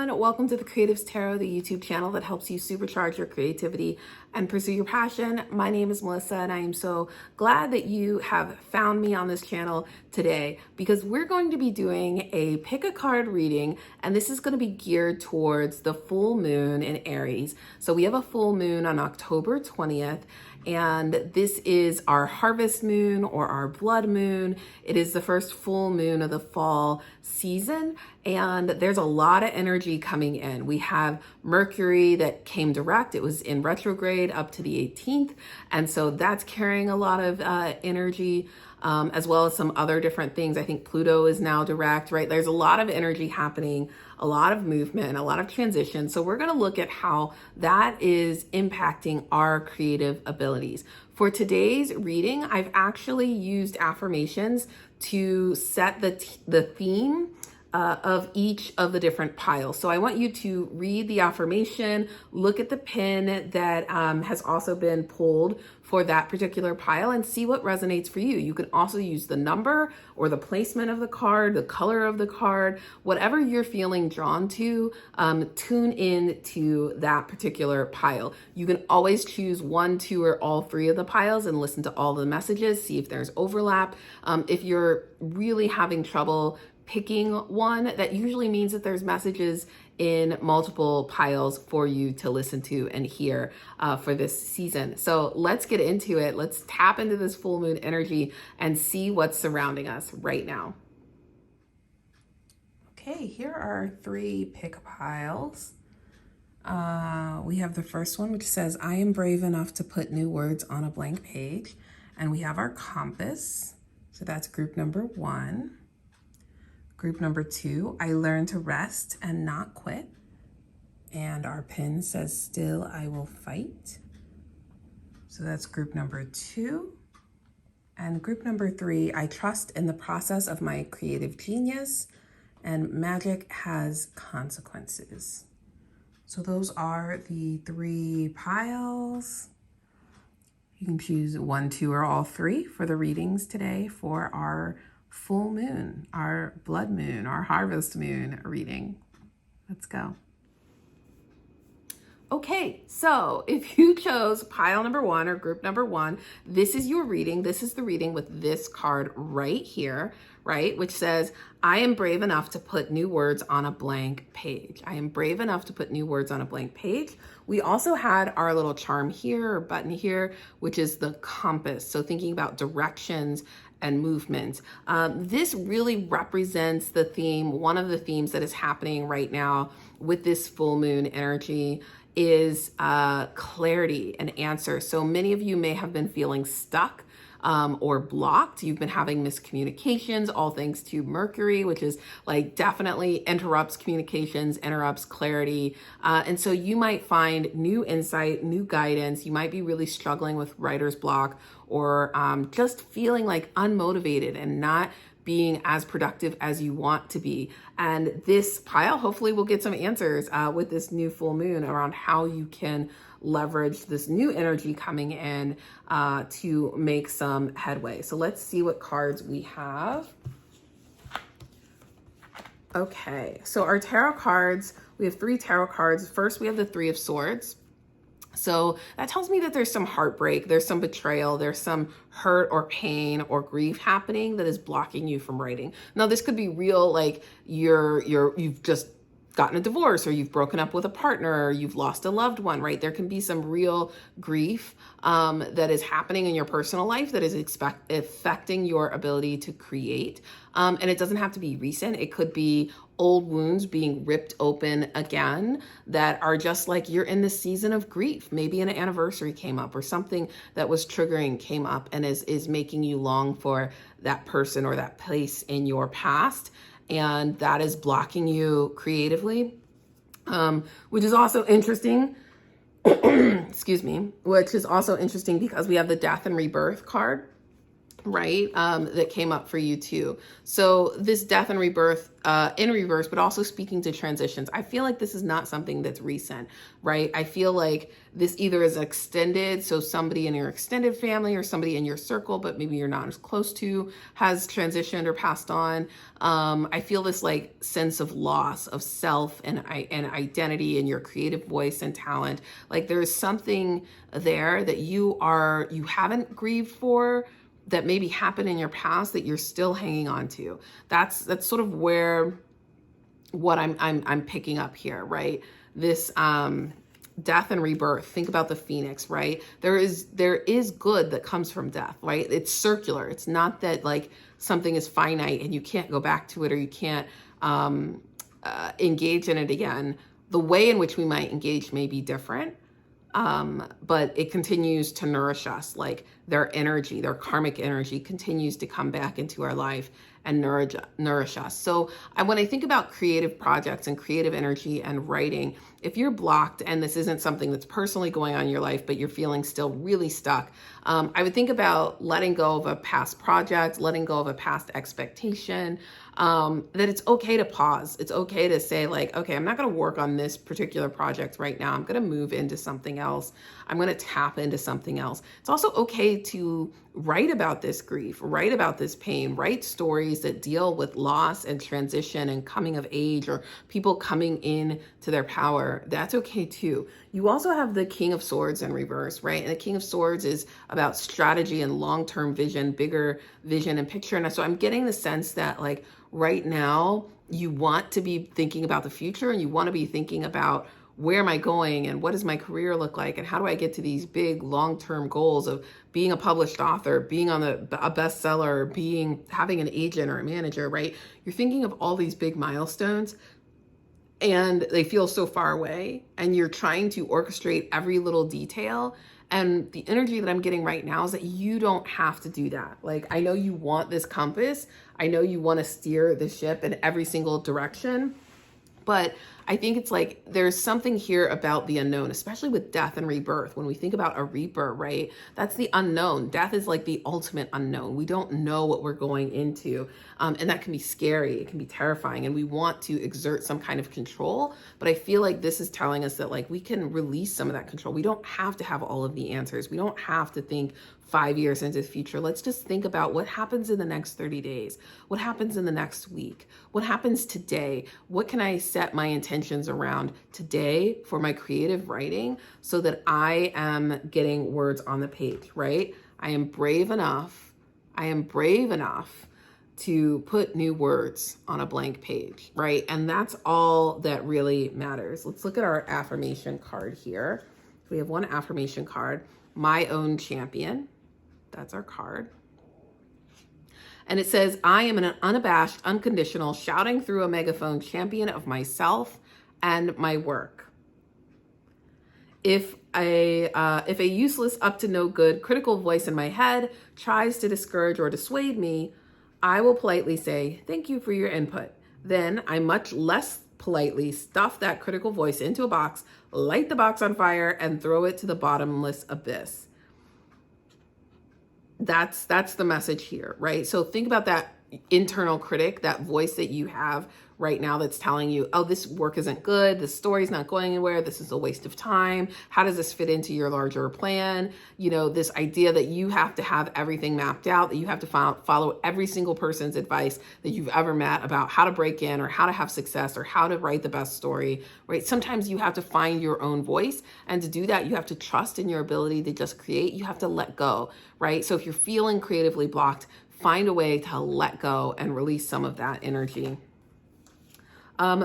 everyone. Welcome to the Creatives Tarot, the YouTube channel that helps you supercharge your creativity and pursue your passion. My name is Melissa, and I am so glad that you have found me on this channel today because we're going to be doing a pick a card reading, and this is going to be geared towards the full moon in Aries. So we have a full moon on October 20th, and this is our harvest moon or our blood moon. It is the first full moon of the fall season, and there's a lot of energy coming in. We have Mercury that came direct. It was in retrograde up to the 18th, and so that's carrying a lot of energy, as well as some other different things. I think Pluto is now direct, right? There's a lot of energy happening, a lot of movement, a lot of transition. So we're going to look at how that is impacting our creative abilities. For today's reading, I've actually used affirmations to set the theme of each of the different piles. So I want you to read the affirmation, look at the pin that has also been pulled for that particular pile, and see what resonates for you. You can also use the number or the placement of the card, the color of the card, whatever you're feeling drawn to, tune in to that particular pile. You can always choose one, two, or all three of the piles and listen to all the messages, see if there's overlap. If you're really having trouble picking one, that usually means that there's messages in multiple piles for you to listen to and hear for this season. So let's get into it. Let's tap into this full moon energy and see what's surrounding us right now. Okay, here are three pick piles. We have the first one, which says, I am brave enough to put new words on a blank page. And we have our compass. So that's group number one. Group number two, I learned to rest and not quit. And our pin says, still I will fight. So that's group number two. And group number three, I trust in the process of my creative genius, and magic has consequences. So those are the three piles. You can choose one, two, or all three for the readings today for our full moon, our blood moon, our harvest moon reading. Let's go. Okay, so if you chose pile number one or group number one, this is your reading. This is the reading with this card right here, right? Which says, I am brave enough to put new words on a blank page. I am brave enough to put new words on a blank page. We also had our little charm here or button here, which is the compass. So thinking about directions and movement. This really represents the theme. One of the themes that is happening right now with this full moon energy is clarity and answer. So many of you may have been feeling stuck or blocked. You've been having miscommunications, all thanks to Mercury, which is like definitely interrupts communications, interrupts clarity. And so you might find new insight, new guidance. You might be really struggling with writer's block or just feeling like unmotivated and not being as productive as you want to be. And this pile hopefully will get some answers with this new full moon around how you can leverage this new energy coming in to make some headway. So let's see what cards we have. Okay, so our tarot cards, we have three tarot cards. First, we have the Three of Swords. So that tells me that there's some heartbreak, there's some betrayal, there's some hurt or pain or grief happening that is blocking you from writing. Now, this could be real, like you've just gotten a divorce, or you've broken up with a partner, or you've lost a loved one, right? There can be some real grief that is happening in your personal life that is affecting your ability to create. And it doesn't have to be recent. It could be old wounds being ripped open again that are just like you're in the season of grief. Maybe an anniversary came up or something that was triggering came up and is making you long for that person or that place in your past. And that is blocking you creatively, which is also interesting. Excuse me, which is also interesting because we have the Death and Rebirth card. right? That came up for you too. So this death and rebirth in reverse, but also speaking to transitions. I feel like this is not something that's recent, right? I feel like this either is extended, so somebody in your extended family or somebody in your circle, but maybe you're not as close to, has transitioned or passed on. I feel this like sense of loss of self and identity and your creative voice and talent. Like there's something there that you haven't grieved for, that maybe happened in your past that you're still hanging on to. That's sort of where what I'm picking up here, right? This death and rebirth. Think about the phoenix, right? There is good that comes from death, right? It's circular. It's not that like something is finite and you can't go back to it or you can't engage in it again. The way in which we might engage may be different. But it continues to nourish us. Like their energy, their karmic energy continues to come back into our life and nourish us. So when I think about creative projects and creative energy and writing, if you're blocked and this isn't something that's personally going on in your life, but you're feeling still really stuck, I would think about letting go of a past project, letting go of a past expectation, that it's okay to pause. It's okay to say like, okay, I'm not going to work on this particular project right now. I'm going to move into something else. I'm going to tap into something else. It's also okay to write about this grief, write about this pain, write stories that deal with loss and transition and coming of age or people coming in to their power. That's okay too. You also have the King of Swords in reverse, right? And the King of Swords is about strategy and long-term vision, bigger vision and picture. And so I'm getting the sense that like right now you want to be thinking about the future and you want to be thinking about where am I going and what does my career look like and how do I get to these big long-term goals of being a published author, being on a bestseller, having an agent or a manager, right? You're thinking of all these big milestones and they feel so far away and you're trying to orchestrate every little detail. And the energy that I'm getting right now is that you don't have to do that. Like, I know you want this compass. I know you want to steer the ship in every single direction. But I think it's like there's something here about the unknown, especially with death and rebirth. When we think about a reaper, right? That's the unknown. Death is like the ultimate unknown. We don't know what we're going into. And that can be scary. It can be terrifying. And we want to exert some kind of control. But I feel like this is telling us that like we can release some of that control. We don't have to have all of the answers. We don't have to think 5 years into the future. Let's just think about what happens in the next 30 days. What happens in the next week? What happens today? What can I set my intentions around today for my creative writing so that I am getting words on the page, right? I am brave enough to put new words on a blank page, right? And that's all that really matters. Let's look at our affirmation card here. We have one affirmation card, my own champion. That's our card. And it says, I am an unabashed, unconditional, shouting through a megaphone champion of myself and my work. If a useless, up to no good, critical voice in my head tries to discourage or dissuade me, I will politely say, thank you for your input. Then I much less politely stuff that critical voice into a box, light the box on fire, and throw it to the bottomless abyss. That's the message here, right? So think about that internal critic, that voice that you have right now that's telling you, oh, this work isn't good, this story's not going anywhere, this is a waste of time, how does this fit into your larger plan? You know, this idea that you have to have everything mapped out, that you have to follow every single person's advice that you've ever met about how to break in or how to have success or how to write the best story, right? Sometimes you have to find your own voice, and to do that, you have to trust in your ability to just create. You have to let go, right? So if you're feeling creatively blocked, find a way to let go and release some of that energy.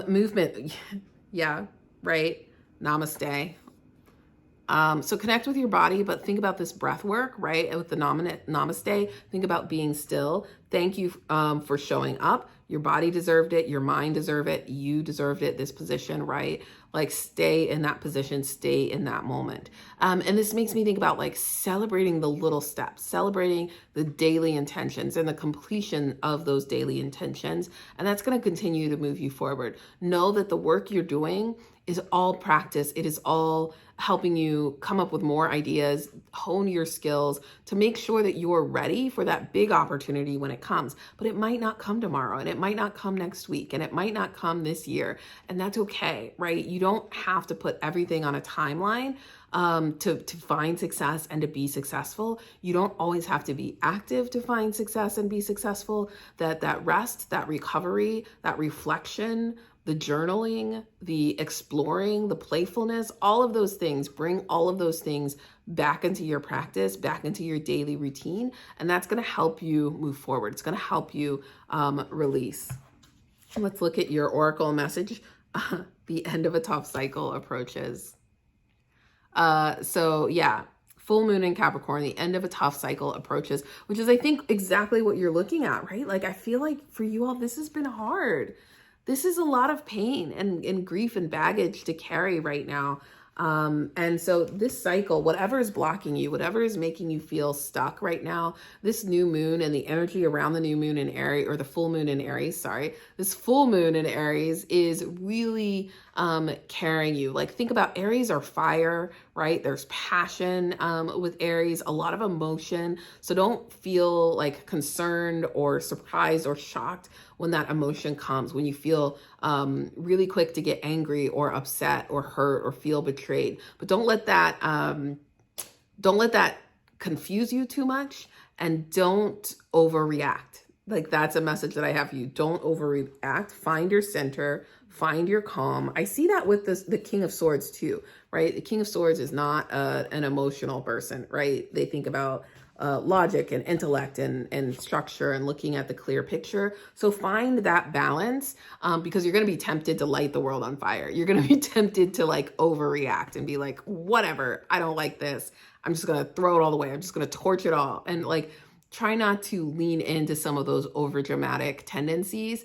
Movement. Yeah, right. Namaste. So connect with your body, but think about this breath work, right? And with the namaste, think about being still. Thank you for showing up. Your body deserved it. Your mind deserved it. You deserved it, this position, right? Like stay in that position, stay in that moment. And this makes me think about like celebrating the little steps, celebrating the daily intentions and the completion of those daily intentions. And that's going to continue to move you forward. Know that the work you're doing is all practice. It is all helping you come up with more ideas, hone your skills to make sure that you're ready for that big opportunity when it comes. But it might not come tomorrow, and it might not come next week, and it might not come this year. And that's okay, right? You don't have to put everything on a timeline to find success and to be successful. You don't always have to be active to find success and be successful. That rest, that recovery, that reflection, the journaling, the exploring, the playfulness, all of those things, bring all of those things back into your practice, back into your daily routine. And that's going to help you move forward. It's going to help you release. Let's look at your oracle message. The end of a tough cycle approaches. So yeah, full moon in Capricorn, the end of a tough cycle approaches, which is, I think, exactly what you're looking at, right? Like, I feel like for you all, this has been hard. This is a lot of pain and grief and baggage to carry right now. And so this cycle, whatever is blocking you, whatever is making you feel stuck right now, this new moon and the energy around the new moon in Aries, or the full moon in Aries, sorry, this full moon in Aries is really carrying you. Like, think about Aries are fire, right? There's passion with Aries, a lot of emotion. So don't feel like concerned or surprised or shocked when that emotion comes, when you feel really quick to get angry or upset or hurt or feel betrayed. But don't let that confuse you too much, and don't overreact. Like, that's a message that I have for you. Don't overreact. Find your center, find your calm. I see that with the King of Swords too, right? The King of Swords is not an emotional person, right? They think about logic and intellect and structure and looking at the clear picture. So find that balance, because you're going to be tempted to light the world on fire. You're going to be tempted to like overreact and be like, whatever, I don't like this. I'm just going to throw it all away. I'm just going to torch it all. And like, try not to lean into some of those over dramatic tendencies,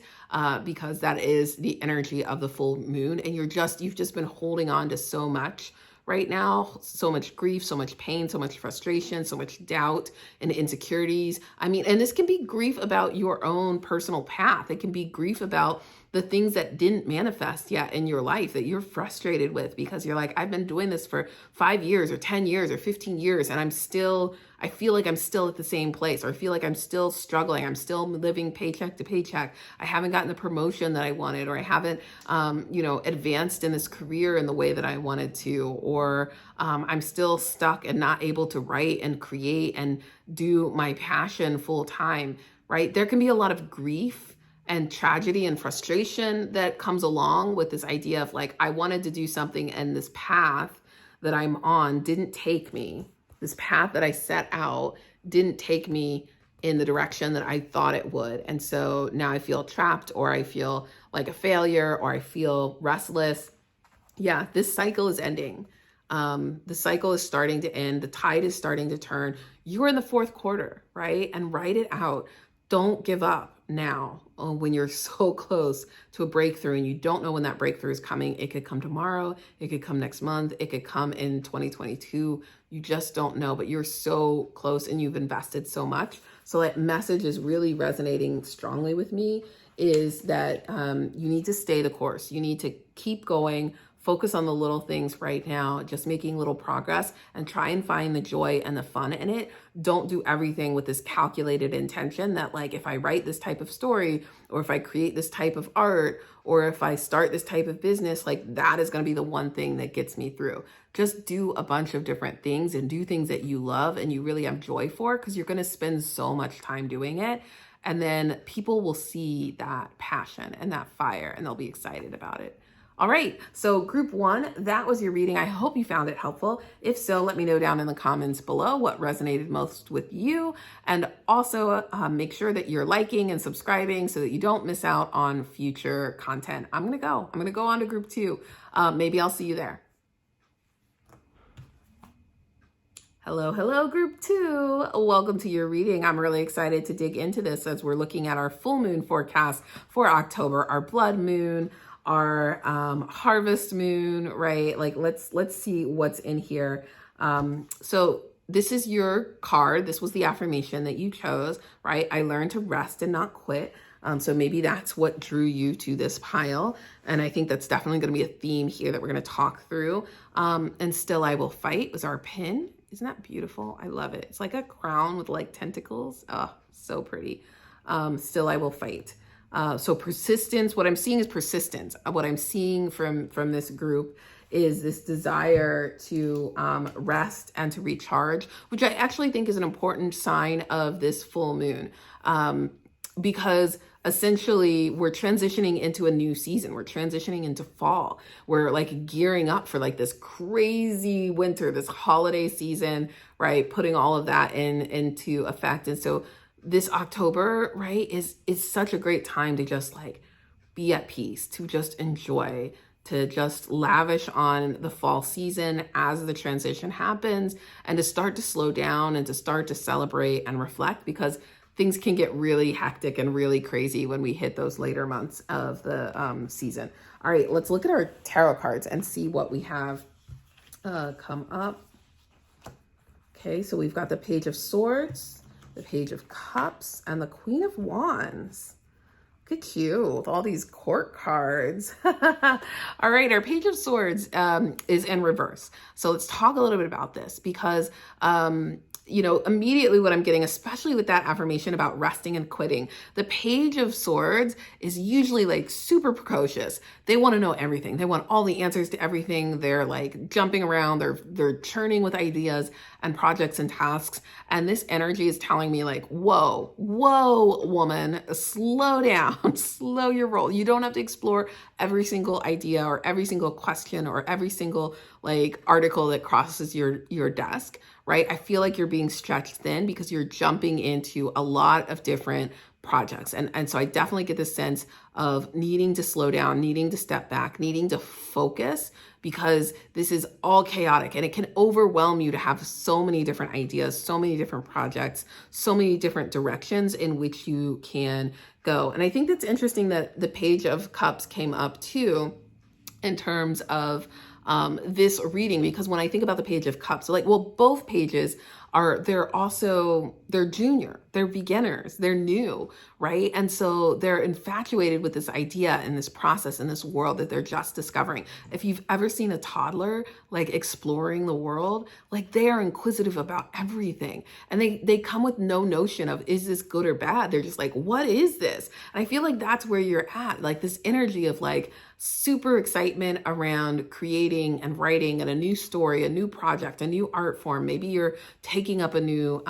because that is the energy of the full moon. And you've just been holding on to so much right now, so much grief, so much pain, so much frustration, so much doubt and insecurities. I mean, and this can be grief about your own personal path. It can be grief about the things that didn't manifest yet in your life that you're frustrated with, because you're like, I've been doing this for 5 years or 10 years or 15 years. And I feel like I'm still at the same place, or I feel like I'm still struggling. I'm still living paycheck to paycheck. I haven't gotten the promotion that I wanted, or I haven't, advanced in this career in the way that I wanted to, or I'm still stuck and not able to write and create and do my passion full time, right? There can be a lot of grief and tragedy and frustration that comes along with this idea of like, I wanted to do something and this path that I'm on didn't take me. This path that I set out didn't take me in the direction that I thought it would. And so now I feel trapped, or I feel like a failure, or I feel restless. Yeah, this cycle is ending. The cycle is starting to end. The tide is starting to turn. You're in the fourth quarter, right? And write it out. Don't give up now when you're so close to a breakthrough and you don't know when that breakthrough is coming. It could come tomorrow. It could come next month. It could come in 2022. You just don't know, but you're so close and you've invested so much. So that message is really resonating strongly with me, is that you need to stay the course. You need to keep going. Focus on the little things right now, just making little progress, and try and find the joy and the fun in it. Don't do everything with this calculated intention that like, if I write this type of story, or if I create this type of art, or if I start this type of business, like that is going to be the one thing that gets me through. Just do a bunch of different things and do things that you love and you really have joy for, because you're going to spend so much time doing it. And then people will see that passion and that fire, and they'll be excited about it. All right, so group 1, that was your reading. I hope you found it helpful. If so, let me know down in the comments below what resonated most with you. And also make sure that you're liking and subscribing so that you don't miss out on future content. I'm gonna go on to group 2. Maybe I'll see you there. Hello, group 2. Welcome to your reading. I'm really excited to dig into this as we're looking at our full moon forecast for October, our blood moon, our harvest moon, right? Like let's see what's in here. So this is your card. This was the affirmation that you chose, right? I learned to rest and not quit. So maybe that's what drew you to this pile. And I think that's definitely going to be a theme here that we're going to talk through. And Still I Will Fight was our pin. Isn't that beautiful? I love it. It's like a crown with like tentacles. Oh, so pretty. Still I Will Fight. So persistence, what I'm seeing is persistence. What I'm seeing from this group is this desire to rest and to recharge, which I actually think is an important sign of this full moon. Because essentially we're transitioning into a new season. We're transitioning into fall. We're like gearing up for like this crazy winter, this holiday season, right? Putting all of that into effect. And so this October, right, is such a great time to just like be at peace, to just enjoy, to just lavish on the fall season as the transition happens, and to start to slow down and to start to celebrate and reflect, because things can get really hectic and really crazy when we hit those later months of the season. All right, let's look at our tarot cards and see what we have come up. Okay, so we've got the Page of Swords, the Page of Cups, and the Queen of Wands. Look at you with all these court cards. All right, our Page of Swords is in reverse. So let's talk a little bit about this, because immediately what I'm getting, especially with that affirmation about resting and quitting, the Page of Swords is usually like super precocious. They want to know everything. They want all the answers to everything. They're like jumping around. They're churning with ideas and projects and tasks. And this energy is telling me like, whoa, woman, slow down, slow your roll. You don't have to explore every single idea or every single question or every single like article that crosses your desk. Right? I feel like you're being stretched thin because you're jumping into a lot of different projects. And so I definitely get this sense of needing to slow down, needing to step back, needing to focus, because this is all chaotic and it can overwhelm you to have so many different ideas, so many different projects, so many different directions in which you can go. And I think that's interesting that the Page of Cups came up too in terms of this reading, because when I think about the Page of Cups, so like, well, both pages they're junior, they're beginners, they're new, right? And so they're infatuated with this idea and this process and this world that they're just discovering. If you've ever seen a toddler like exploring the world, like they are inquisitive about everything, and they come with no notion of, is this good or bad? They're just like, what is this? And I feel like that's where you're at, like this energy of like super excitement around creating and writing and a new story, a new project, a new art form. Maybe you're taking up a new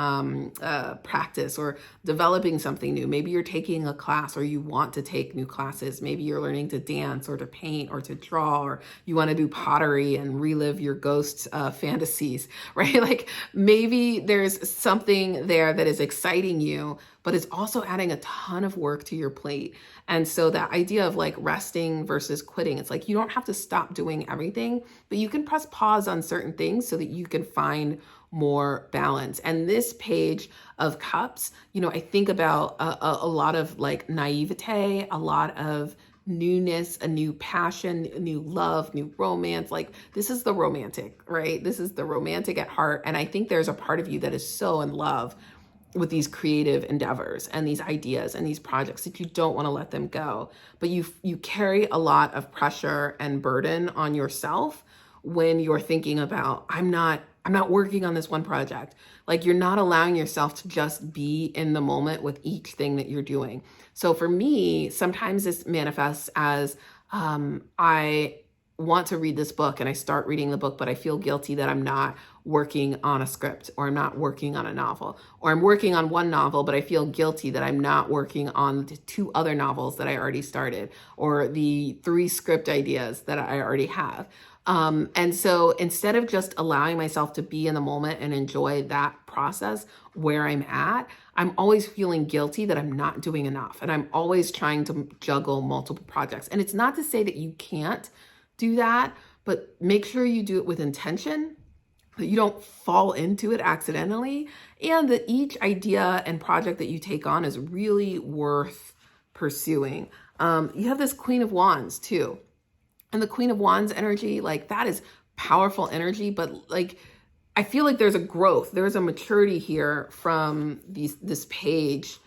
practice or developing something new. Maybe you're taking a class, or you want to take new classes. Maybe you're learning to dance or to paint or to draw, or you want to do pottery and relive your ghost fantasies, right? Like maybe there's something there that is exciting you, but it's also adding a ton of work to your plate. And so that idea of like resting versus quitting, it's like you don't have to stop doing everything, but you can press pause on certain things so that you can find more balance. And this Page of Cups, I think about a lot of like naivete, a lot of newness, a new passion, a new love, new romance. Like this is the romantic, right? This is the romantic at heart. And I think there's a part of you that is so in love with these creative endeavors and these ideas and these projects that you don't want to let them go. But you carry a lot of pressure and burden on yourself when you're thinking about, I'm not working on this one project. Like you're not allowing yourself to just be in the moment with each thing that you're doing. So for me, sometimes this manifests as I want to read this book and I start reading the book, but I feel guilty that I'm not working on a script, or I'm not working on a novel, or I'm working on one novel, but I feel guilty that I'm not working on the 2 other novels that I already started, or the 3 script ideas that I already have. And so instead of just allowing myself to be in the moment and enjoy that process where I'm at, I'm always feeling guilty that I'm not doing enough. And I'm always trying to juggle multiple projects. And it's not to say that you can't do that, but make sure you do it with intention, that you don't fall into it accidentally, and that each idea and project that you take on is really worth pursuing. You have this Queen of Wands too. And the Queen of Wands energy, like that is powerful energy, but like I feel like there's a growth, there's a maturity here from this page,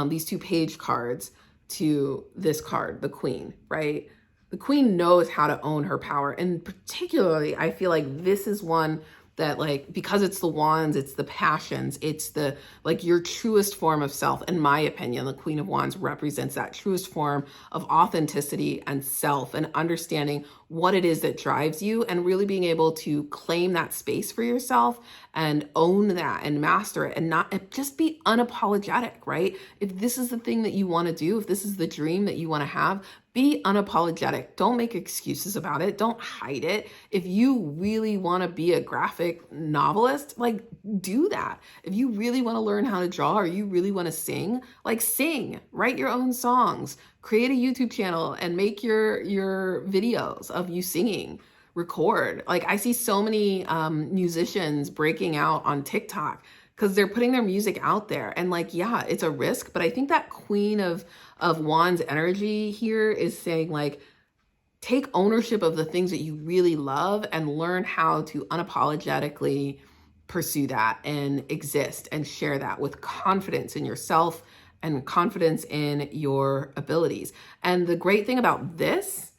these 2 page cards. to this card, the Queen, right? The Queen knows how to own her power. And particularly, I feel like this is one that, like, because it's the wands, it's the passions, it's the, like, your truest form of self. In my opinion, the Queen of Wands represents that truest form of authenticity and self, and understanding what it is that drives you, and really being able to claim that space for yourself and own that and master it, and not, and just be unapologetic, right? If this is the thing that you want to do, if this is the dream that you want to have, be unapologetic. Don't make excuses about it. Don't hide it. If you really want to be a graphic novelist, like, do that. If you really want to learn how to draw, or you really want to sing, like, sing, write your own songs, create a YouTube channel and make your videos of you singing, record. Like, I see so many musicians breaking out on TikTok because they're putting their music out there. And, like, yeah, it's a risk, but I think that Queen of Wands energy here is saying, like, take ownership of the things that you really love and learn how to unapologetically pursue that and exist and share that with confidence in yourself and confidence in your abilities. And the great thing about this,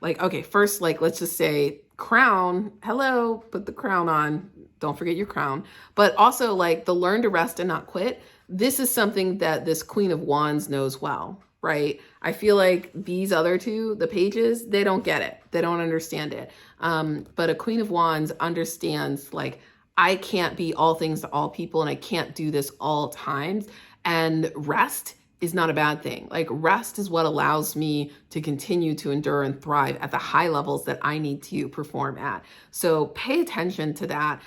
like, okay, first, like, let's just say crown, hello, put the crown on, don't forget your crown. But also, like, the learn to rest and not quit, this is something that this Queen of Wands knows well, right? I feel like these other two, the pages, they don't get it. They don't understand it. But a Queen of Wands understands, like, I can't be all things to all people, and I can't do this all times. And rest is not a bad thing. Like, rest is what allows me to continue to endure and thrive at the high levels that I need to perform at. So pay attention to that,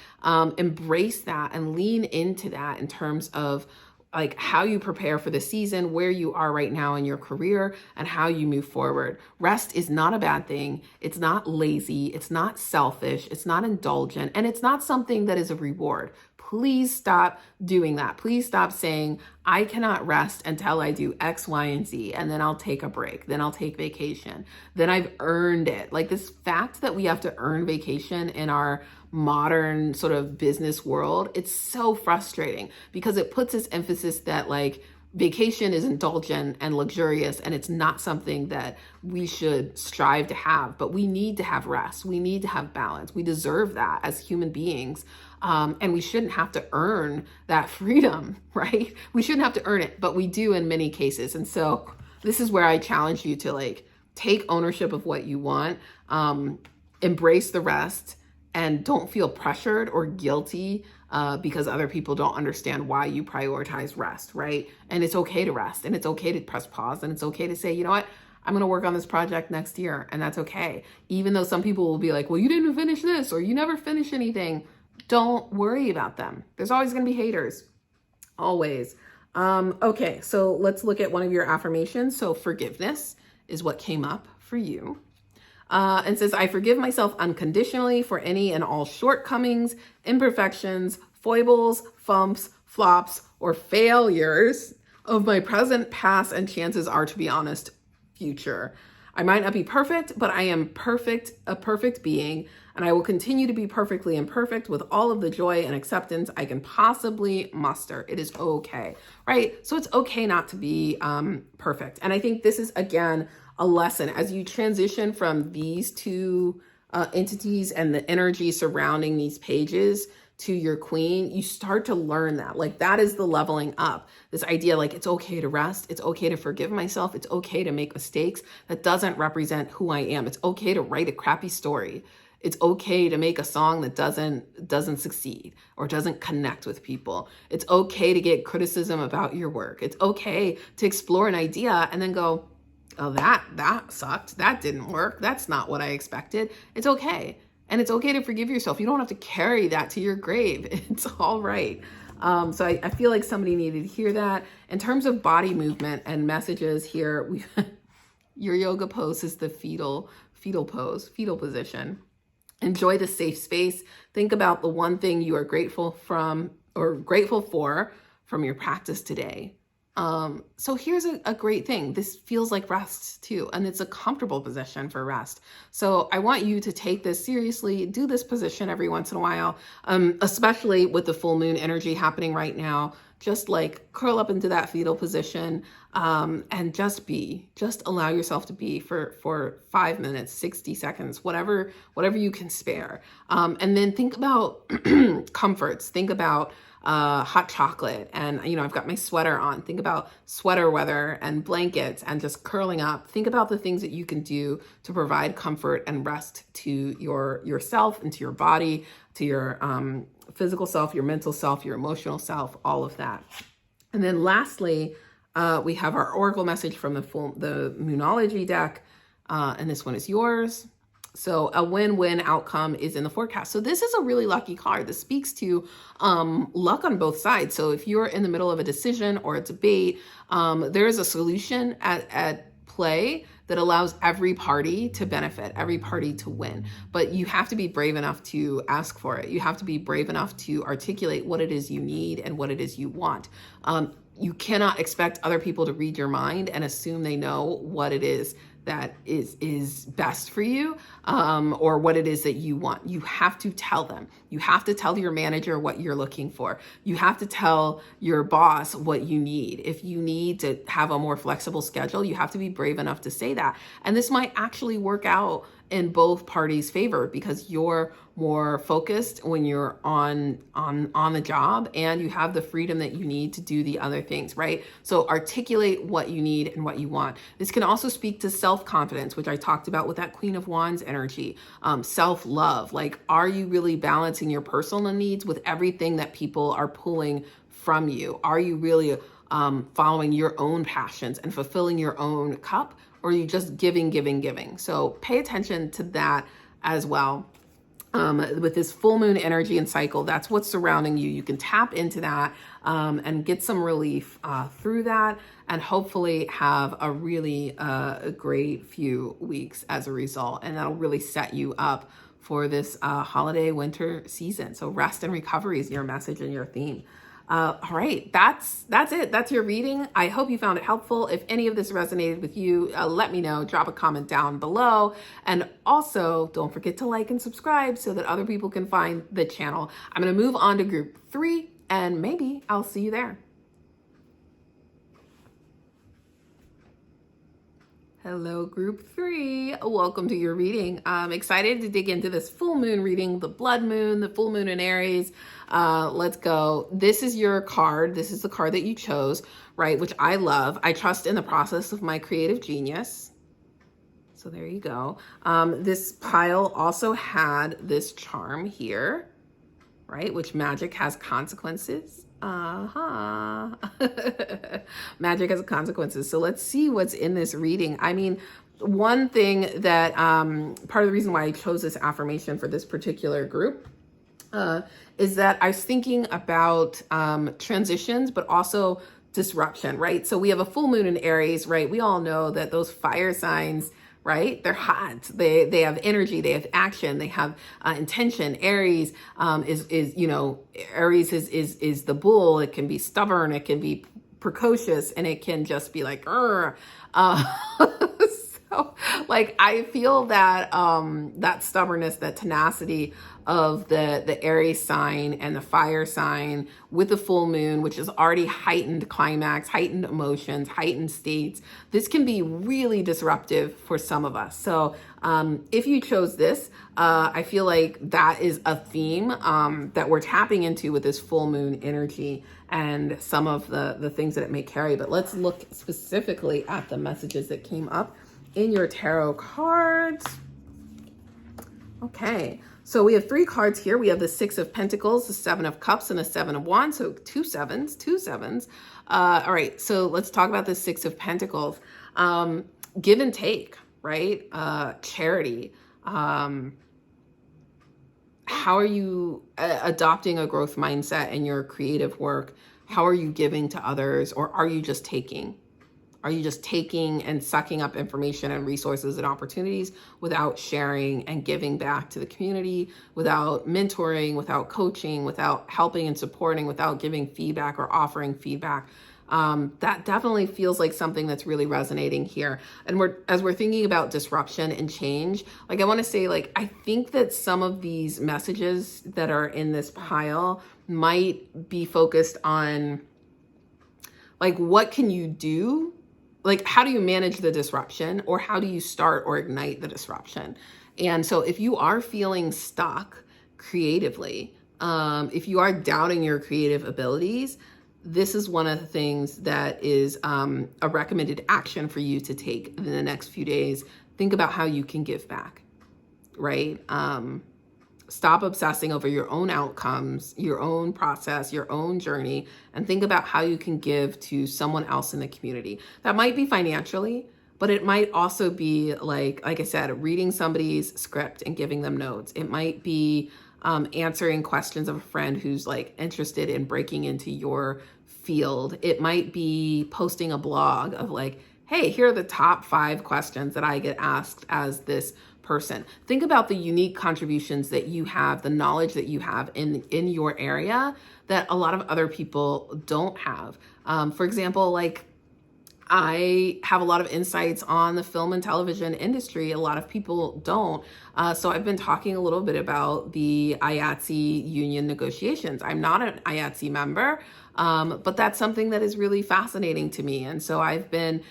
embrace that, and lean into that in terms of, like, how you prepare for the season, where you are right now in your career, and how you move forward. Rest is not a bad thing. It's not lazy. It's not selfish. It's not indulgent. And it's not something that is a reward. Please stop doing that. Please stop saying, I cannot rest until I do X, Y, and Z, and then I'll take a break, then I'll take vacation, then I've earned it. Like, this fact that we have to earn vacation in our modern sort of business world, it's so frustrating because it puts this emphasis that, like, vacation is indulgent and luxurious, and it's not something that we should strive to have. But we need to have rest. We need to have balance. We deserve that as human beings. And we shouldn't have to earn that freedom, right? We shouldn't have to earn it, but we do in many cases. And so this is where I challenge you to, like, take ownership of what you want, embrace the rest, and don't feel pressured or guilty because other people don't understand why you prioritize rest, right? And it's okay to rest, and it's okay to press pause, and it's okay to say, you know what? I'm going to work on this project next year, and that's okay. Even though some people will be like, well, you didn't finish this, or you never finish anything. Don't worry about them. There's always going to be haters. Always. Okay, so let's look at one of your affirmations. So forgiveness is what came up for you. And says, I forgive myself unconditionally for any and all shortcomings, imperfections, foibles, fumps, flops, or failures of my present, past, and chances are, to be honest, future. I might not be perfect, but I am a perfect being, and I will continue to be perfectly imperfect with all of the joy and acceptance I can possibly muster. It is okay, right? So it's okay not to be perfect. And I think this is, again, a lesson as you transition from these two entities and the energy surrounding these pages to your queen. You start to learn that, like, that is the leveling up. This idea, like, it's okay to rest. It's okay to forgive myself. It's okay to make mistakes. That doesn't represent who I am. It's okay to write a crappy story. It's okay to make a song that doesn't succeed or doesn't connect with people. It's okay to get criticism about your work. It's okay to explore an idea and then go, oh, that sucked. That didn't work. That's not what I expected. It's okay. And it's okay to forgive yourself. You don't have to carry that to your grave. It's all right. So I feel like somebody needed to hear that. In terms of body movement and messages here, your yoga pose is the fetal pose, fetal position. Enjoy the safe space. Think about the one thing you are grateful for from your practice today. So here's a great thing. This feels like rest too, and it's a comfortable position for rest. So I want you to take this seriously, do this position every once in a while, especially with the full moon energy happening right now. just like curl up into that fetal position, and just allow yourself to be for 5 minutes, 60 seconds, whatever you can spare. And then think about comforts. Think about hot chocolate, and I've got my sweater on. Think about sweater weather and blankets and just curling up. Think about the things that you can do to provide comfort and rest to yourself and to your body, to your physical self, your mental self, your emotional self, all of that. And then lastly, we have our oracle message from the Moonology deck, and this one is yours. So a win-win outcome is in the forecast. So this is a really lucky card. This speaks to luck on both sides. So if you're in the middle of a decision or a debate, there is a solution at play that allows every party to benefit, every party to win. But you have to be brave enough to ask for it. You have to be brave enough to articulate what it is you need and what it is you want. You cannot expect other people to read your mind and assume they know what it is that is best for you, or what it is that you want. You have to tell them. You have to tell your manager what you're looking for. You have to tell your boss what you need. If you need to have a more flexible schedule, you have to be brave enough to say that. And this might actually work out in both parties' favor because you're more focused when you're on the job, and you have the freedom that you need to do the other things, right? So articulate what you need and what you want. This can also speak to self-confidence, which I talked about with that Queen of Wands energy. Self-love, like, are you really balancing your personal needs with everything that people are pulling from you? Are you really following your own passions and fulfilling your own cup? Or are you just giving? So pay attention to that as well. With this full moon energy and cycle, that's what's surrounding you. You can tap into that and get some relief through that, and hopefully have a really great few weeks as a result. And that'll really set you up for this holiday winter season. So rest and recovery is your message and your theme. All right, that's it. That's your reading. I hope you found it helpful. If any of this resonated with you, let me know. Drop a comment down below. And also, don't forget to like and subscribe so that other people can find the channel. I'm going to move on to group 3, and maybe I'll see you there. Hello, group 3. Welcome to your reading. I'm excited to dig into this full moon reading, the blood moon, the full moon in Aries. Let's go. This is your card. This is the card that you chose, right? Which I love. I trust in the process of my creative genius. So there you go. This pile also had this charm here, right? Which magic has consequences. Magic has consequences. So let's see what's in this reading. I mean, one thing that part of the reason why I chose this affirmation for this particular group is that I was thinking about transitions, but also disruption, right? So we have a full moon in Aries, right? We all know that those fire signs, right? They're hot. They have energy. They have action. They have intention. Aries Aries is the bull. It can be stubborn. It can be precocious, and it can just be like, so like I feel that that stubbornness, that tenacity of the Aries sign and the fire sign with the full moon, which is already heightened climax, heightened emotions, heightened states. This can be really disruptive for some of us. So if you chose this, I feel like that is a theme that we're tapping into with this full moon energy and some of the things that it may carry. But let's look specifically at the messages that came up in your tarot cards. Okay, so we have 3 cards here. We have the 6 of Pentacles, the 7 of Cups, and the 7 of Wands. So two sevens. All right, so let's talk about the 6 of Pentacles. Give and take, right? Charity. How are you adopting a growth mindset in your creative work? How are you giving to others, or are you just taking? Are you just taking and sucking up information and resources and opportunities without sharing and giving back to the community, without mentoring, without coaching, without helping and supporting, without giving feedback or offering feedback? That definitely feels like something that's really resonating here. And as we're thinking about disruption and change, like I want to say, like, I think that some of these messages that are in this pile might be focused on like, what can you do? Like, how do you manage the disruption, or how do you start or ignite the disruption? And so if you are feeling stuck creatively, if you are doubting your creative abilities, this is one of the things that is a recommended action for you to take in the next few days. Think about how you can give back, right? Stop obsessing over your own outcomes, your own process, your own journey, and think about how you can give to someone else in the community. That might be financially, but it might also be like I said, reading somebody's script and giving them notes. It might be answering questions of a friend who's like interested in breaking into your field. It might be posting a blog of like, hey, here are the top 5 questions that I get asked as this person. Think about the unique contributions that you have, the knowledge that you have in your area that a lot of other people don't have. For example, like, I have a lot of insights on the film and television industry. A lot of people don't. So I've been talking a little bit about the IATSE union negotiations. I'm not an IATSE member, but that's something that is really fascinating to me. And so I've been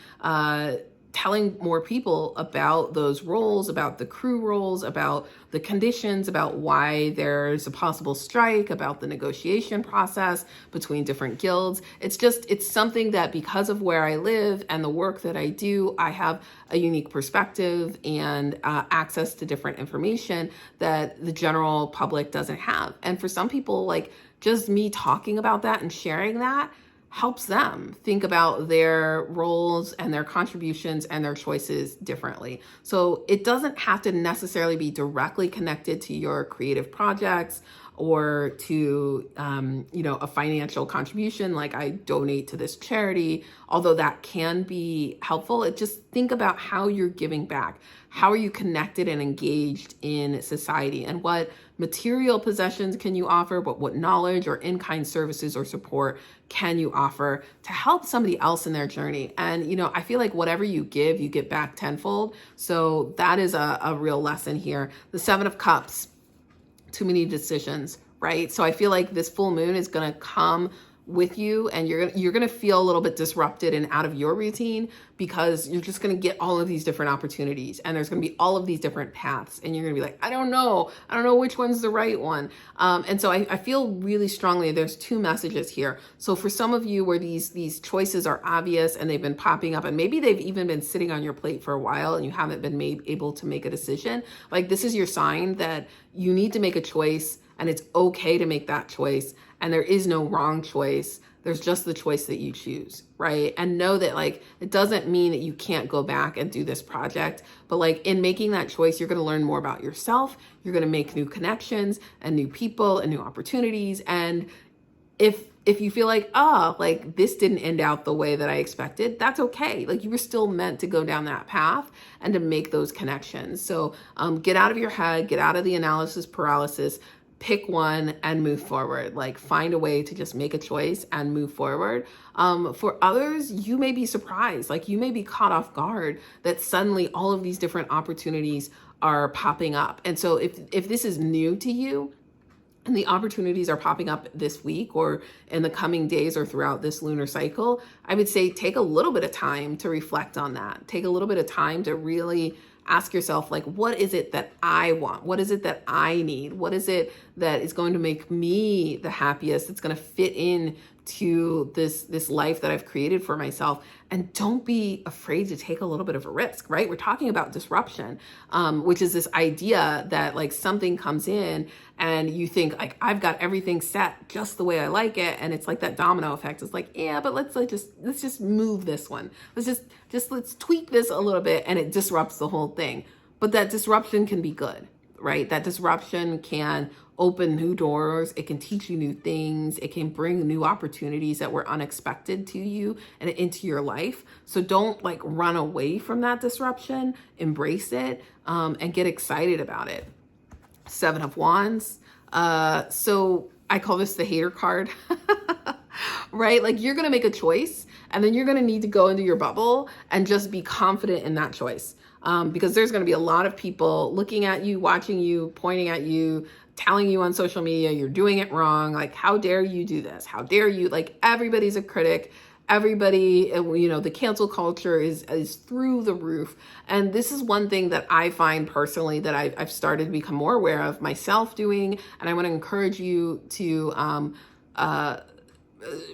telling more people about those roles, about the crew roles, about the conditions, about why there's a possible strike, about the negotiation process between different guilds. It's something that, because of where I live and the work that I do, I have a unique perspective and access to different information that the general public doesn't have. And for some people, like, just me talking about that and sharing that helps them think about their roles and their contributions and their choices differently. So it doesn't have to necessarily be directly connected to your creative projects or to, a financial contribution, like I donate to this charity, although that can be helpful. Just think about how you're giving back. How are you connected and engaged in society, and what material possessions can you offer, but what knowledge or in-kind services or support can you offer to help somebody else in their journey? And, I feel like whatever you give, you get back tenfold. So that is a real lesson here. The 7 of Cups, too many decisions, right? So I feel like this full moon is going to come with you, and you're going to feel a little bit disrupted and out of your routine, because you're just going to get all of these different opportunities, and there's going to be all of these different paths, and you're going to be like, I don't know which one's the right one. And so I feel really strongly there's 2 messages here. So for some of you where these choices are obvious and they've been popping up, and maybe they've even been sitting on your plate for a while and you haven't been able to make a decision, like, this is your sign that you need to make a choice, and it's okay to make that choice. And there is no wrong choice. There's just the choice that you choose, right? And know that, like, it doesn't mean that you can't go back and do this project, but like, in making that choice, you're going to learn more about yourself. You're going to make new connections and new people and new opportunities. And if you feel like, like, this didn't end out the way that I expected, that's okay. Like, you were still meant to go down that path and to make those connections. So get out of your head, get out of the analysis paralysis, pick one and move forward. Like, find a way to just make a choice and move forward. For others, you may be surprised. Like, you may be caught off guard that suddenly all of these different opportunities are popping up. And so if this is new to you, and the opportunities are popping up this week or in the coming days or throughout this lunar cycle, I would say take a little bit of time to reflect on that. Take a little bit of time to really ask yourself, like, what is it that I want? What is it that I need? What is it that is going to make me the happiest? It's going to fit in to this life that I've created for myself. And don't be afraid to take a little bit of a risk, right? We're talking about disruption, which is this idea that, like, something comes in and you think, like, I've got everything set just the way I like it. And it's like that domino effect. It's like, yeah, but let's just move this one. Let's tweak this a little bit, and it disrupts the whole thing. But that disruption can be good, right? That disruption can open new doors. It can teach you new things. It can bring new opportunities that were unexpected to you and into your life. So don't, like, run away from that disruption. Embrace it, and get excited about it. 7 of Wands. So I call this the hater card, right? Like, you're going to make a choice, and then you're going to need to go into your bubble and just be confident in that choice. Because there's going to be a lot of people looking at you, watching you, pointing at you, telling you on social media you're doing it wrong. Like, how dare you do this? How dare you? Like, everybody's a critic. Everybody, the cancel culture is through the roof. And this is one thing that I find personally that I've started to become more aware of myself doing. And I want to encourage you to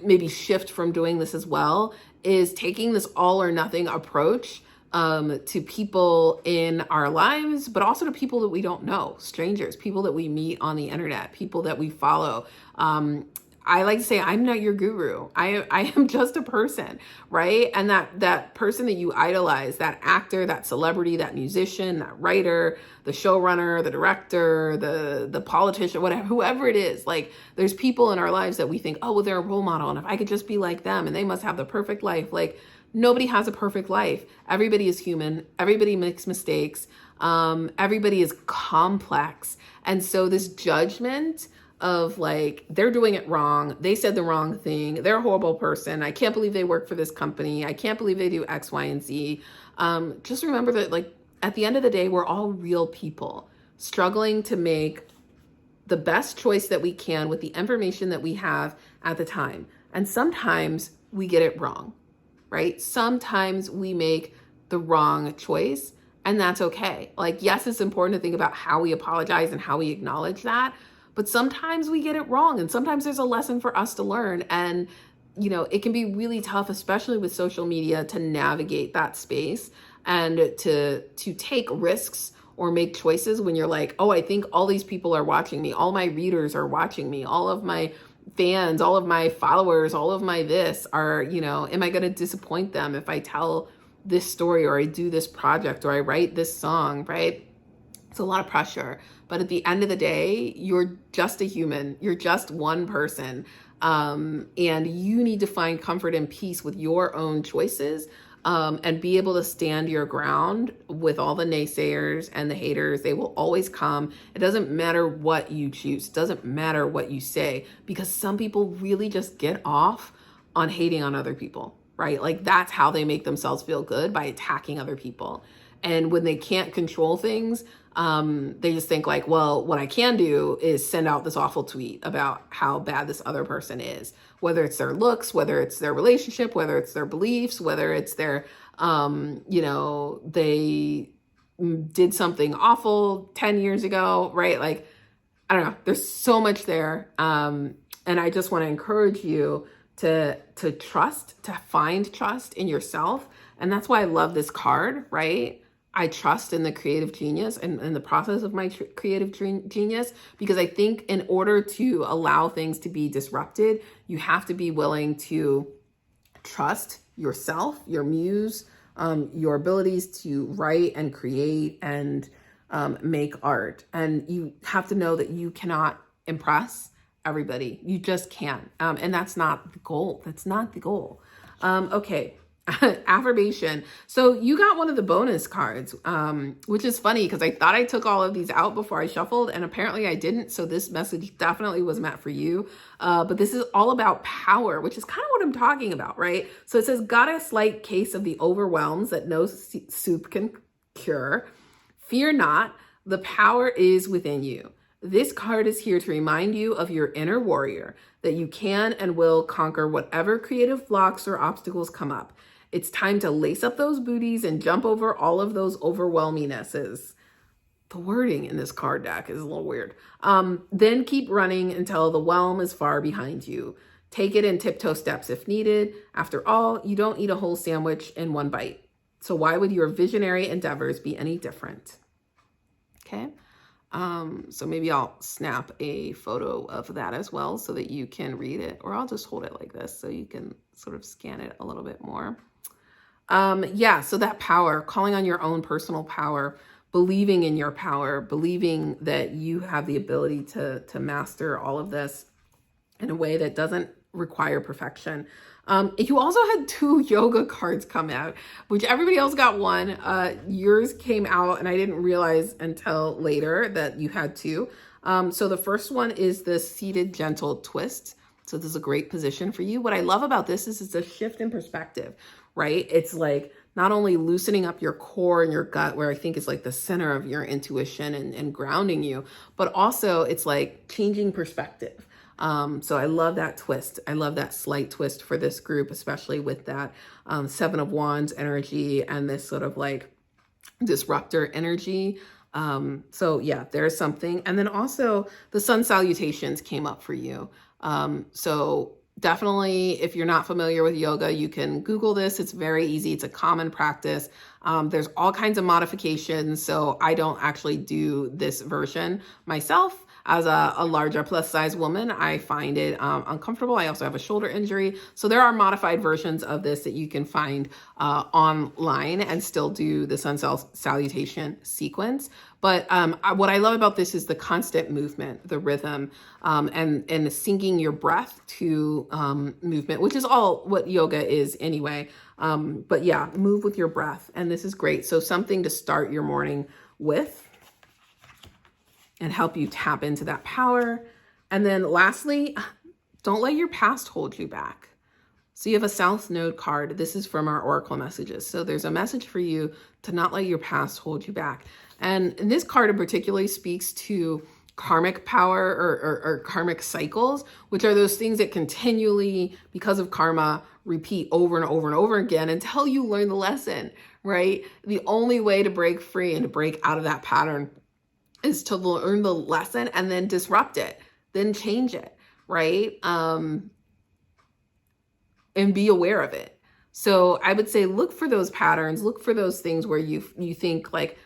maybe shift from doing this as well, is taking this all or nothing approach to people in our lives, but also to people that we don't know, strangers, people that we meet on the internet, people that we follow. I like to say, I'm not your guru. I am just a person, right? And that person that you idolize, that actor, that celebrity, that musician, that writer, the showrunner, the director, the politician, whatever, whoever it is, like there's people in our lives that we think, oh, well, they're a role model, and if I could just be like them, and they must have the perfect life. Like, nobody has a perfect life. Everybody is human. Everybody makes mistakes. Everybody is complex. And so this judgment of like, they're doing it wrong, they said the wrong thing, they're a horrible person, I can't believe they work for this company, I can't believe they do X, Y, and Z. Just remember that, like, at the end of the day, we're all real people struggling to make the best choice that we can with the information that we have at the time. And sometimes we get it wrong, right? Sometimes we make the wrong choice, and that's okay. Like, yes, it's important to think about how we apologize and how we acknowledge that, but sometimes we get it wrong, and sometimes there's a lesson for us to learn. And, it can be really tough, especially with social media, to navigate that space and to take risks or make choices when you're like, oh, I think all these people are watching me. All my readers are watching me. All of my fans, all of my followers, all of my this are, am I going to disappoint them if I tell this story, or I do this project, or I write this song, right? It's a lot of pressure. But at the end of the day, you're just a human. You're just one person. And you need to find comfort and peace with your own choices, and be able to stand your ground with all the naysayers and the haters. They will always come. It doesn't matter what you choose. It doesn't matter what you say, because some people really just get off on hating on other people, right? Like, that's how they make themselves feel good, by attacking other people. And when they can't control things, they just think like, well, what I can do is send out this awful tweet about how bad this other person is, whether it's their looks, whether it's their relationship, whether it's their beliefs, whether it's their, they did something awful 10 years ago, right? Like, I don't know, there's so much there. And I just want to encourage you to trust, to find trust in yourself. And that's why I love this card, right? I trust in the creative genius and in the process of my creative genius, because I think in order to allow things to be disrupted, you have to be willing to trust yourself, your muse, your abilities to write and create and make art. And you have to know that you cannot impress everybody. You just can't. And that's not the goal. That's not the goal. Okay. Affirmation. So you got one of the bonus cards, which is funny because I thought I took all of these out before I shuffled, and apparently I didn't. So this message definitely was meant for you. But this is all about power, which is kind of what I'm talking about, right? So it says, got a slight case of the overwhelms that no soup can cure. Fear not, the power is within you. This card is here to remind you of your inner warrior, that you can and will conquer whatever creative blocks or obstacles come up. It's time to lace up those booties and jump over all of those overwhelmingnesses. The wording in this card deck is a little weird. Then keep running until the whelm is far behind you. Take it in tiptoe steps if needed. After all, you don't eat a whole sandwich in one bite. So why would your visionary endeavors be any different? Okay. So maybe I'll snap a photo of that as well so that you can read it, or I'll just hold it like this so you can sort of scan it a little bit more. Yeah, so that power, calling on your own personal power, believing in your power, believing that you have the ability to master all of this in a way that doesn't require perfection. You also had 2 yoga cards come out, which everybody else got one. Yours came out and I didn't realize until later that you had 2. So the first one is the seated gentle twist. So this is a great position for you. What I love about this is it's a shift in perspective, right? It's like not only loosening up your core and your gut, where I think is like the center of your intuition and grounding you, but also it's like changing perspective. So I love that twist. I love that slight twist for this group, especially with that Seven of Wands energy and this sort of like disruptor energy. So yeah, there's something. And then also the sun salutations came up for you. So definitely, if you're not familiar with yoga, you can Google this. It's very easy. It's a common practice. There's all kinds of modifications. So I don't actually do this version myself. As a larger plus size woman, I find it uncomfortable. I also have a shoulder injury. So there are modified versions of this that you can find online and still do the sun salutation sequence. But what I love about this is the constant movement, the rhythm, and syncing your breath to movement, which is all what yoga is anyway. But yeah, move with your breath. And this is great. So something to start your morning with and help you tap into that power. And then lastly, don't let your past hold you back. So you have a South Node card. This is from our Oracle messages. So there's a message for you to not let your past hold you back. And this card in particular speaks to karmic power or karmic cycles, which are those things that continually, because of karma, repeat over and over and over again until you learn the lesson, right? The only way to break free and to break out of that pattern is to learn the lesson and then disrupt it, then change it, right? And be aware of it. So I would say, look for those patterns, look for those things where you think like,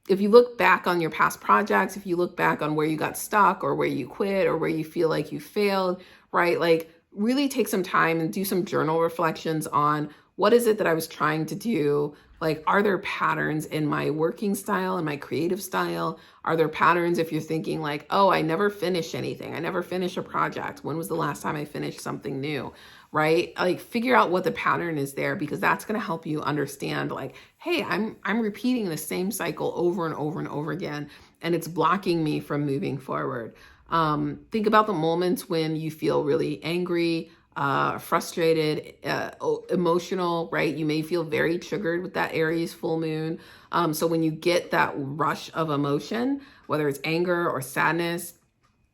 if you look back on your past projects, if you look back on where you got stuck or where you quit or where you feel like you failed, right? Like really take some time and do some journal reflections on what is it that I was trying to do? Like, are there patterns in my working style and my creative style? Are there patterns if you're thinking like, oh, I never finish anything. I never finish a project. When was the last time I finished something new, right? Like figure out what the pattern is there, because that's going to help you understand like, hey, I'm repeating the same cycle over and over and over again, and it's blocking me from moving forward. Think about the moments when you feel really angry, frustrated, emotional, right? You may feel very triggered with that Aries full moon. So when you get that rush of emotion, whether it's anger or sadness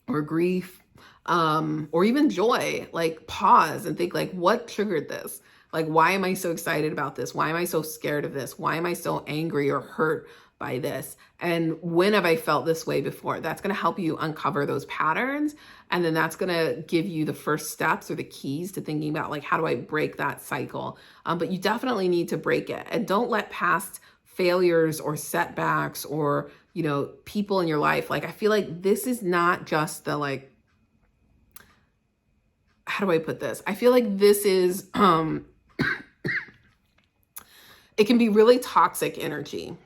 or grief, or even joy, like pause and think like, what triggered this? Like, why am I so excited about this? Why am I so scared of this? Why am I so angry or hurt by this? And when have I felt this way before? That's going to help you uncover those patterns. And then that's going to give you the first steps or the keys to thinking about like, how do I break that cycle? But you definitely need to break it. And don't let past failures or setbacks or, you know, people in your life. Like, I feel like this is not just the like, how do I put this? I feel like this is, it can be really toxic energy.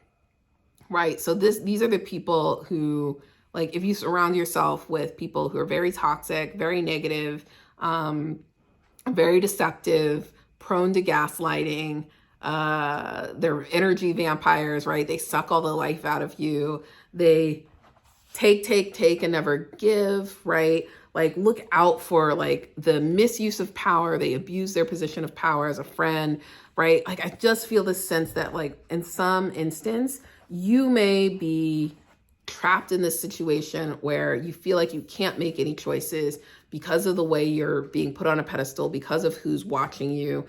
Right. So these are the people who, like, if you surround yourself with people who are very toxic, very negative, very deceptive, prone to gaslighting, they're energy vampires, right? They suck all the life out of you. They take and never give, right? Like, look out for like the misuse of power. They abuse their position of power as a friend, right? Like, I just feel this sense that like in some instance, you may be trapped in this situation where you feel like you can't make any choices because of the way you're being put on a pedestal, because of who's watching you,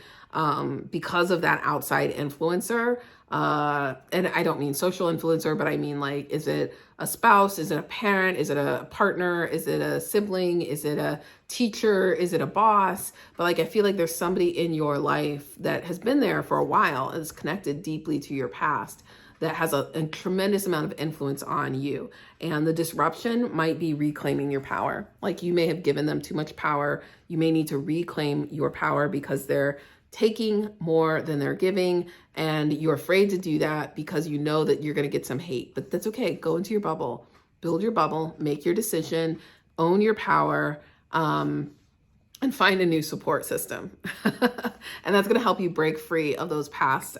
because of that outside influencer. And I don't mean social influencer, but I mean like, is it a spouse? Is it a parent? Is it a partner? Is it a sibling? Is it a teacher? Is it a boss? But like, I feel like there's somebody in your life that has been there for a while and is connected deeply to your past that has a tremendous amount of influence on you. And the disruption might be reclaiming your power. Like, you may have given them too much power. You may need to reclaim your power because they're taking more than they're giving. And you're afraid to do that because you know that you're going to get some hate. But that's okay. Go into your bubble, build your bubble, make your decision, own your power, and find a new support system. And that's going to help you break free of those past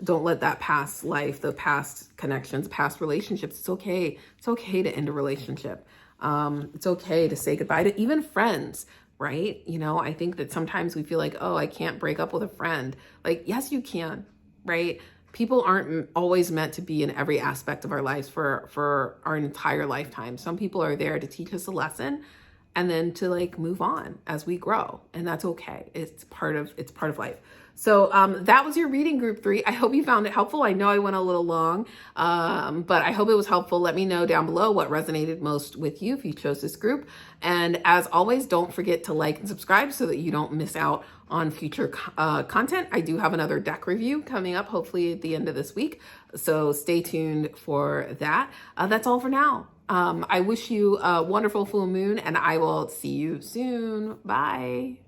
don't let that past life, the past connections, past relationships. It's okay. It's okay to end a relationship. It's okay to say goodbye to even friends, right? You know, I think that sometimes we feel like, oh, I can't break up with a friend. Like, yes, you can, right? People aren't always meant to be in every aspect of our lives for our entire lifetime. Some people are there to teach us a lesson, and then to like move on as we grow. And that's okay. It's part of life. So that was your reading group 3. I hope you found it helpful. I know I went a little long, but I hope it was helpful. Let me know down below what resonated most with you if you chose this group. And as always, don't forget to like and subscribe so that you don't miss out on future content. I do have another deck review coming up, hopefully at the end of this week. So stay tuned for that. That's all for now. I wish you a wonderful full moon, and I will see you soon. Bye.